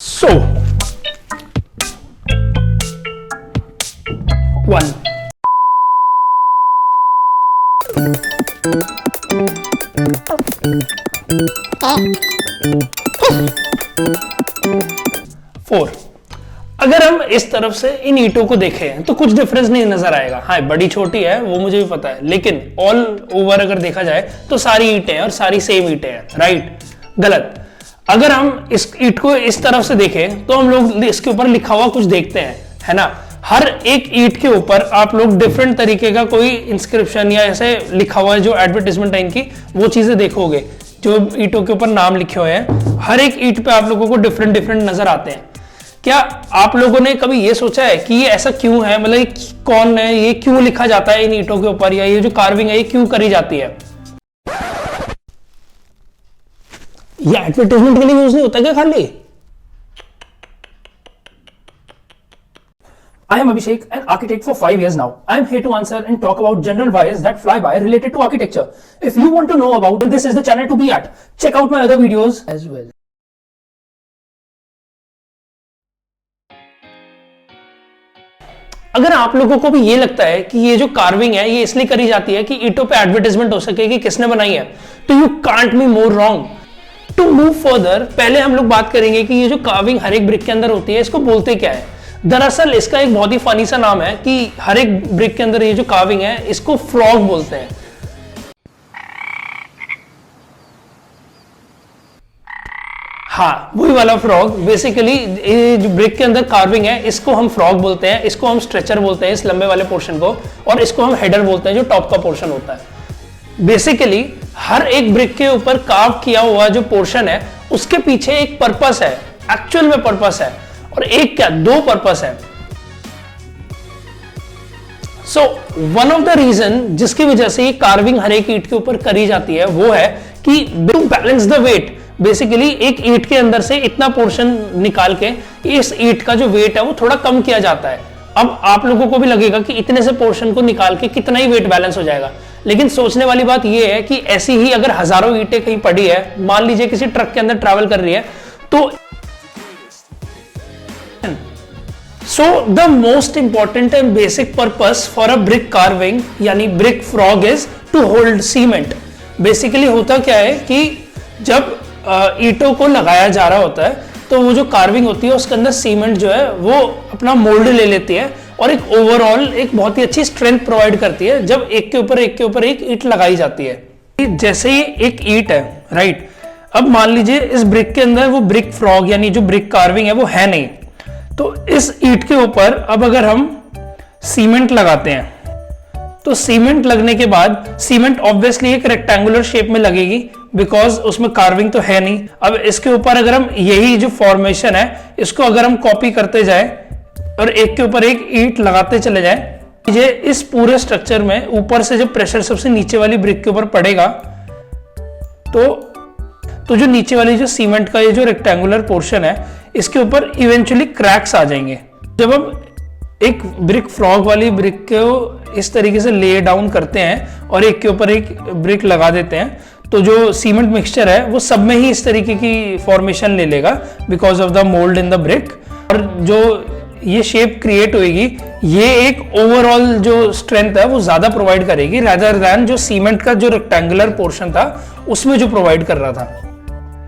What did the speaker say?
So, 1. Four. अगर हम इस तरफ से इन ईंटों को देखें तो कुछ डिफरेंस नहीं नजर आएगा। हाँ, बड़ी छोटी है वो मुझे भी पता है, लेकिन ऑल ओवर अगर देखा जाए तो सारी ईंटें हैं और सारी सेम ईंटें हैं। राइट? गलत। अगर हम इस ईंट को इस तरफ से देखें तो हम लोग इसके ऊपर लिखा हुआ कुछ देखते हैं, है ना। हर एक ईंट के ऊपर आप लोग डिफरेंट तरीके का कोई इंस्क्रिप्शन या ऐसे लिखा हुआ है जो एडवर्टाइजमेंट है इनकी, वो चीजें देखोगे जो ईंटों के ऊपर नाम लिखे हुए हैं। हर एक ईंट पे आप लोगों को डिफरेंट डिफरेंट नजर आते हैं। क्या आप लोगों ने कभी ये सोचा है कि ये ऐसा क्यों है, मतलब कौन है, ये क्यों लिखा जाता है इन ईंटों के ऊपर, या ये जो कार्विंग है ये क्यों करी जाती है? ये एडवर्टाइजमेंट के लिए यूज नहीं होता क्या खाली? I am Abhishek, an architect for 5 years now. I am here to answer and talk about general bias that fly by related to architecture. If you want to know about it, this is the channel to be at. Check out my other videos as well. अगर आप लोगों को भी ये लगता है कि ये जो कार्विंग है ये इसलिए करी जाती है कि ईंटों पे एडवर्टाइजमेंट हो सके कि किसने बनाई है, तो you can't be more wrong. To move further, पहले हम लोग बात करेंगे कि ये जो कार्विंग हर एक ब्रिक के अंदर होती है इसको बोलते क्या है। दरअसल इसका एक बहुत ही फनी सा नाम है कि हर एक ब्रिक के अंदर ये जो कार्विंग है इसको फ्रॉग बोलते हैं। हाँ, वही वाला फ्रॉग। बेसिकली ये जो ब्रिक के अंदर कार्विंग है इसको हम फ्रॉग बोलते हैं, इसको हम स्ट्रेचर बोलते हैं इस लंबे वाले पोर्शन को, और इसको हम हेडर बोलते हैं जो टॉप का पोर्शन होता है। बेसिकली हर एक ब्रिक के ऊपर कार्व किया हुआ जो पोर्शन है उसके पीछे एक पर्पस है, एक्चुअल में पर्पस है, और एक क्या, दो पर्पस है। So one of the reason जिसकी वजह से ये कार्विंग हर एक ईंट के ऊपर करी जाती है वो है कि to balance the weight. Basically एक ईंट के अंदर से इतना पोर्शन निकाल के इस ईंट का जो वेट है वो थोड़ा कम किया जाता है। अब आप लोगों को भी लगेगा कि इतने से पोर्शन को निकाल के कितना ही वेट बैलेंस हो जाएगा, लेकिन सोचने वाली बात यह है कि ऐसी ही अगर हजारों ईंटें कहीं पड़ी है, मान लीजिए किसी ट्रक के अंदर ट्रैवल कर रही है, तो So the most important and basic purpose for a brick carving यानी brick frog is to hold cement। Basically होता क्या है कि जब ईंटों को लगाया जा रहा होता है तो वो जो कार्विंग होती है उसके अंदर सीमेंट जो है वो अपना मोल्ड ले लेती है और एक ओवरऑल एक बहुत ही अच्छी स्ट्रेंथ प्रोवाइड करती है जब एक के ऊपर एक ईंट लगाई जाती है। जैसे ये एक ईंट है, राइट। अब मान लीजिए इस ब्रिक के अंदर वो ब्रिक फ्रॉग यानी जो ब्रिक कार्विंग है वो है नहीं, तो इस ईंट के ऊपर अब अगर हम सीमेंट लगाते हैं तो सीमेंट लगने के बाद सीमेंट ऑब्वियसली एक रेक्टेंगुलर शेप में लगेगी बिकॉज उसमें कार्विंग तो है नहीं। अब इसके ऊपर अगर हम यही जो फॉर्मेशन है इसको अगर हम कॉपी करते जाए और एक के ऊपर एक ईंट लगाते चले जाए, ये इस पूरे स्ट्रक्चर में ऊपर से जब प्रेशर सबसे नीचे वाली ब्रिक के ऊपर पड़ेगा तो जो नीचे वाली जो सीमेंट का ये जो रेक्टेंगुलर पोर्शन है इसके ऊपर इवेंचुअली क्रैक्स आ जाएंगे। जब हम एक ब्रिक फ्रॉग वाली ब्रिक को इस तरीके से ले डाउन करते हैं और एक के ऊपर एक ब्रिक लगा देते हैं तो जो सीमेंट मिक्सचर है वो सब में ही इस तरीके की फॉर्मेशन ले लेगा because of the mould in the brick, और जो ये शेप क्रिएट होगी ये एक ओवरऑल जो स्ट्रेंथ है वो ज्यादा प्रोवाइड करेगी रादर दैन जो सीमेंट का जो रेक्टेंगुलर पोर्शन था उसमें जो प्रोवाइड कर रहा था।